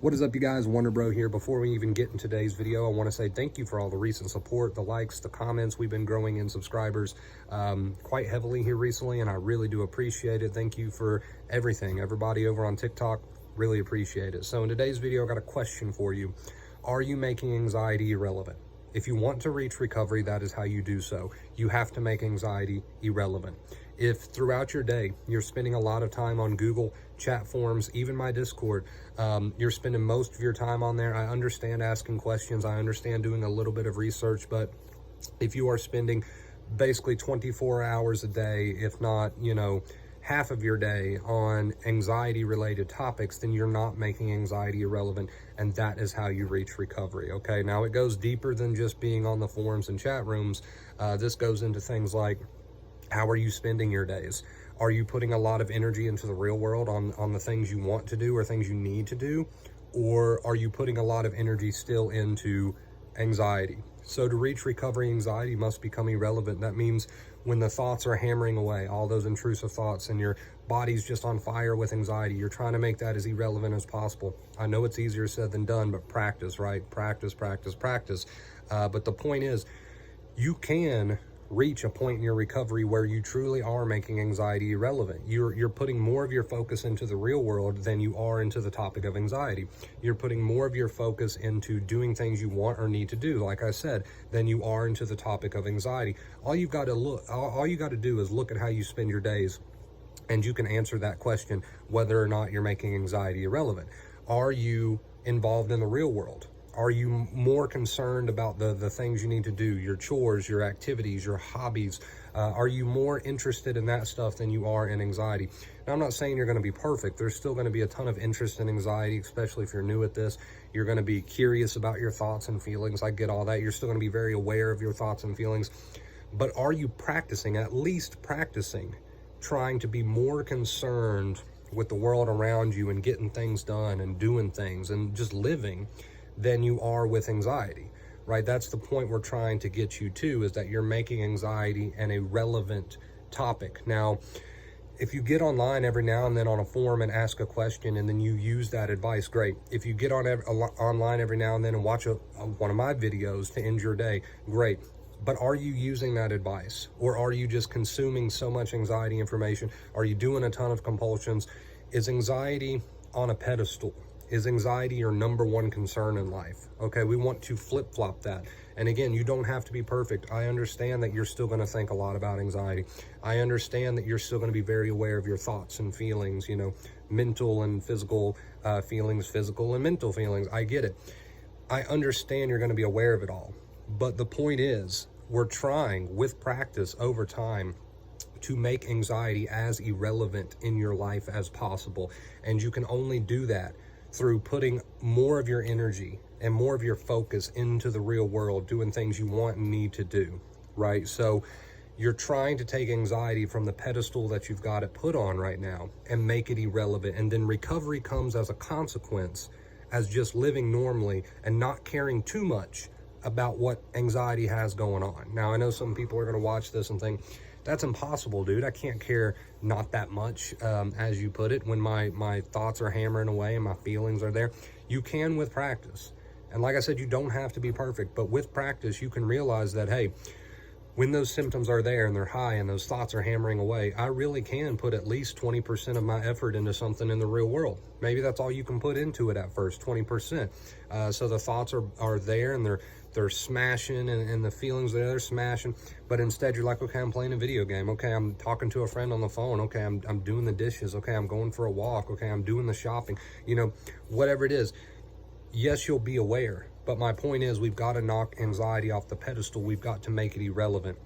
What is up, you guys? Wonder Bro here. Before we even get in today's video, I want to say thank you for all the recent support, the likes, the comments. We've been growing in subscribers quite heavily here recently, and I really do appreciate it. Thank you for everything. Everybody over on TikTok, really appreciate it. So in today's video, I got a question for you. Are you making anxiety irrelevant? If you want to reach recovery, that is how you do so. You have to make anxiety irrelevant. If throughout your day, you're spending a lot of time on Google, chat forums, even my Discord, you're spending most of your time on there. I understand asking questions. I understand doing a little bit of research, but if you are spending basically 24 hours a day, if not, half of your day on anxiety related topics, then you're not making anxiety irrelevant, and that is how you reach recovery. Okay, now it goes deeper than just being on the forums and chat rooms. This goes into things like, how are you spending your days? Are you putting a lot of energy into the real world on the things you want to do or things you need to do? Or are you putting a lot of energy still into anxiety? So to reach recovery, anxiety must become irrelevant. That means when the thoughts are hammering away, all those intrusive thoughts, and your body's just on fire with anxiety, you're trying to make that as irrelevant as possible. I know it's easier said than done, but practice, right? Practice, practice, practice. But the point is, you can reach a point in your recovery where you truly are making anxiety irrelevant. You're putting more of your focus into the real world than you are into the topic of anxiety. You're putting more of your focus into doing things you want or need to do, like I said, than you are into the topic of anxiety. All you got to do is look at how you spend your days, and you can answer that question whether or not you're making anxiety irrelevant. Are you involved in the real world? Are you more concerned about the things you need to do, your chores, your activities, your hobbies? Are you more interested in that stuff than you are in anxiety? Now, I'm not saying you're going to be perfect. There's still going to be a ton of interest in anxiety, especially if you're new at this. You're going to be curious about your thoughts and feelings. I get all that. You're still going to be very aware of your thoughts and feelings. But are you practicing, at least practicing, trying to be more concerned with the world around you and getting things done and doing things and just living than you are with anxiety, right? That's the point we're trying to get you to, is that you're making anxiety an irrelevant topic. Now, if you get online every now and then on a forum and ask a question and then you use that advice, great. If you get online every now and then and watch one of my videos to end your day, great. But are you using that advice? Or are you just consuming so much anxiety information? Are you doing a ton of compulsions? Is anxiety on a pedestal? Is anxiety your number one concern in life? Okay, we want to flip-flop that. And again, you don't have to be perfect. I understand that you're still going to think a lot about anxiety. I understand that you're still going to be very aware of your thoughts and feelings, mental and physical feelings, physical and mental feelings. I get it. I understand you're going to be aware of it all. But the point is, we're trying with practice over time to make anxiety as irrelevant in your life as possible. And you can only do that through putting more of your energy and more of your focus into the real world, doing things you want and need to do, right? So you're trying to take anxiety from the pedestal that you've got it put on right now and make it irrelevant. And then recovery comes as a consequence, as just living normally and not caring too much about what anxiety has going on. Now, I know some people are going to watch this and think, that's impossible, dude. I can't care not that much, as you put it, when my thoughts are hammering away and my feelings are there. You can with practice. And like I said, you don't have to be perfect, but with practice, you can realize that, hey, when those symptoms are there and they're high and those thoughts are hammering away, I really can put at least 20% of my effort into something in the real world. Maybe that's all you can put into it at first, 20%. So the thoughts are there and they're smashing and the feelings there, they're smashing. But instead you're like, okay, I'm playing a video game. Okay, I'm talking to a friend on the phone. Okay, I'm doing the dishes. Okay, I'm going for a walk. Okay, I'm doing the shopping. Whatever it is. Yes, you'll be aware. But my point is, we've got to knock anxiety off the pedestal. We've got to make it irrelevant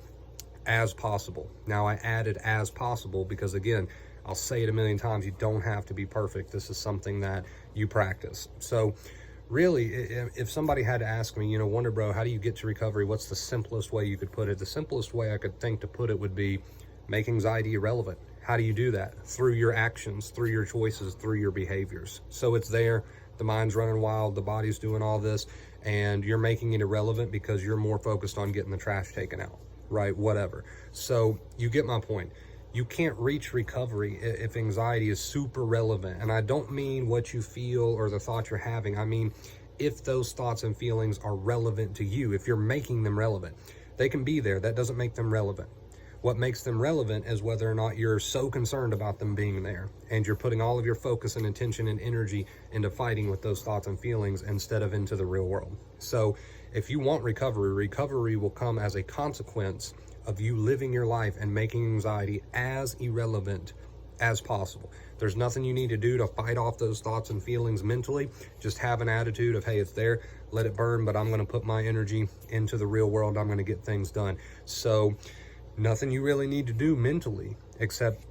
as possible. Now, I added as possible because, again, I'll say it a million times, you don't have to be perfect. This is something that you practice. So really, if somebody had to ask me, Wonder Bro, how do you get to recovery? What's the simplest way you could put it? The simplest way I could think to put it would be make anxiety irrelevant. How do you do that? Through your actions, through your choices, through your behaviors. So it's there. The mind's running wild, the body's doing all this, and you're making it irrelevant because you're more focused on getting the trash taken out, right? Whatever. So you get my point. you can't reach recovery if anxiety is super relevant. And I don't mean what you feel or the thoughts you're having. I mean, if those thoughts and feelings are relevant to you, if you're making them relevant. They can be there. That doesn't make them relevant. What makes them relevant is whether or not you're so concerned about them being there and you're putting all of your focus and attention and energy into fighting with those thoughts and feelings instead of into the real world. So if you want recovery, recovery will come as a consequence of you living your life and making anxiety as irrelevant as possible. There's nothing you need to do to fight off those thoughts and feelings mentally. Just have an attitude of, hey, it's there, let it burn, but I'm going to put my energy into the real world. I'm going to get things done. So nothing you really need to do mentally, except,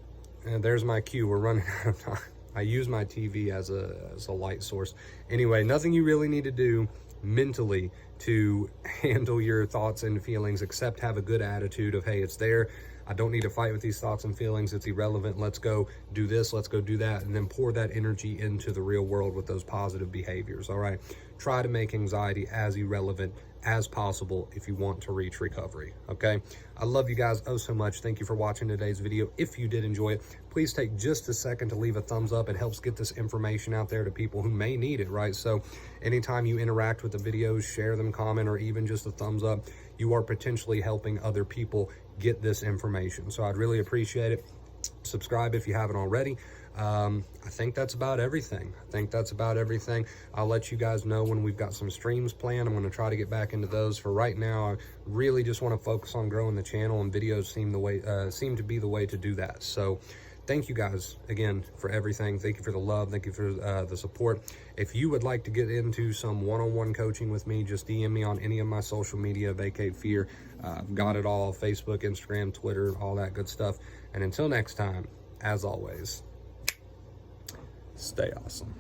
there's my cue, we're running out of time. I use my TV as a light source. Anyway, nothing you really need to do mentally to handle your thoughts and feelings, except have a good attitude of, hey, it's there. I don't need to fight with these thoughts and feelings. It's irrelevant. Let's go do this. Let's go do that. And then pour that energy into the real world with those positive behaviors. All right. Try to make anxiety as irrelevant as possible if you want to reach recovery. Okay. I love you guys oh so much. Thank you for watching today's video. If you did enjoy it, please take just a second to leave a thumbs up. It helps get this information out there to people who may need it, right? So anytime you interact with the videos, share them, comment, or even just a thumbs up, you are potentially helping other people get this information. So I'd really appreciate it. Subscribe if you haven't already. I think that's about everything. I'll let you guys know when we've got some streams planned. I'm going to try to get back into those. For right now, I really just want to focus on growing the channel, and videos seem to be the way to do that. So thank you guys again for everything. Thank you for the love. Thank you for the support. If you would like to get into some one-on-one coaching with me, just DM me on any of my social media, Vacate Fear. I've got it all: Facebook, Instagram, Twitter, all that good stuff. And until next time, as always, stay awesome.